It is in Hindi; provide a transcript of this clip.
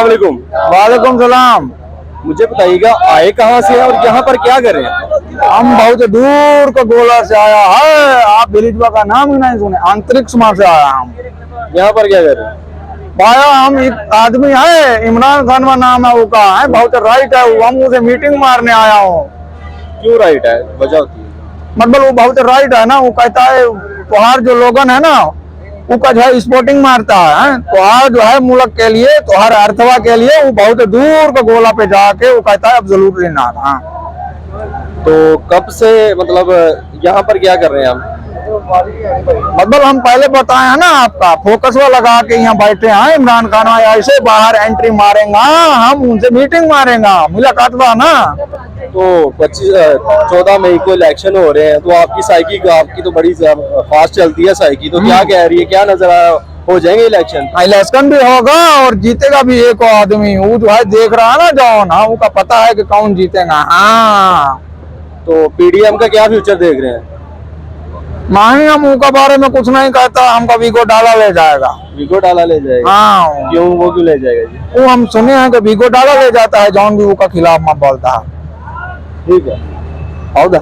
अस्सलाम वालेकुम। वालेकुम सलाम। मुझे बताइएगा आए कहाँ से हैं और यहाँ पर क्या कर रहे हैं? हम बहुत दूर का गोला से आया है, आप भिलिजवा का नाम ही नहीं सुने, अंतरिक्ष मां से आया हम। यहाँ पर क्या कर रहे हैं? पाया हम एक आदमी है, इमरान खान का नाम है, वो का है, बहुत राइट है, हम उसे मीटिंग मारने आया हूँ। क्यों राइट है, वजह होती है? मतलब वो बहुत राइट है ना, वो कहता है तुहार जो लोगन है ना, वो का जो है स्पोर्टिंग मारता है, तुहार जो है मुल्क के लिए, तुहार अर्थवा के लिए, वो बहुत दूर का गोला पे जाके वो कहता है एब्सोल्युटली नॉट। हाँ, तो कब से मतलब यहाँ पर क्या कर रहे हैं हम? मतलब हम पहले बताए हैं ना आपका, फोकस वो लगा के यहाँ बैठे हैं, इमरान खान ऐसे बाहर एंट्री मारेगा, हम उनसे मीटिंग मारेगा, मुलाकात हुआ ना। तो 14 मई को इलेक्शन हो रहे हैं, तो आपकी साइकी आपकी तो बड़ी फास्ट चलती है साइकी, तो क्या कह रही है, क्या नजर आ हो जाएंगे इलेक्शन? इलेक्शन भी होगा और जीतेगा भी एक आदमी, वो जो है देख रहा है ना जौन, हाँ उसका पता है कि कौन जीतेगा। हाँ, तो पीडीएम का क्या फ्यूचर देख रहे हैं? नहीं हम उनका बारे में कुछ नहीं कहता, हमका वीगो डाला ले जाएगा। वीगो डाला ले जाएगा? हाँ, क्यों, वो क्यों ले जाएगा जी? वो हम सुने हैं कि वीगो डाला ले जाता है, जौन भी उसका खिलाफ में बोलता है। ठीक है। हौदा।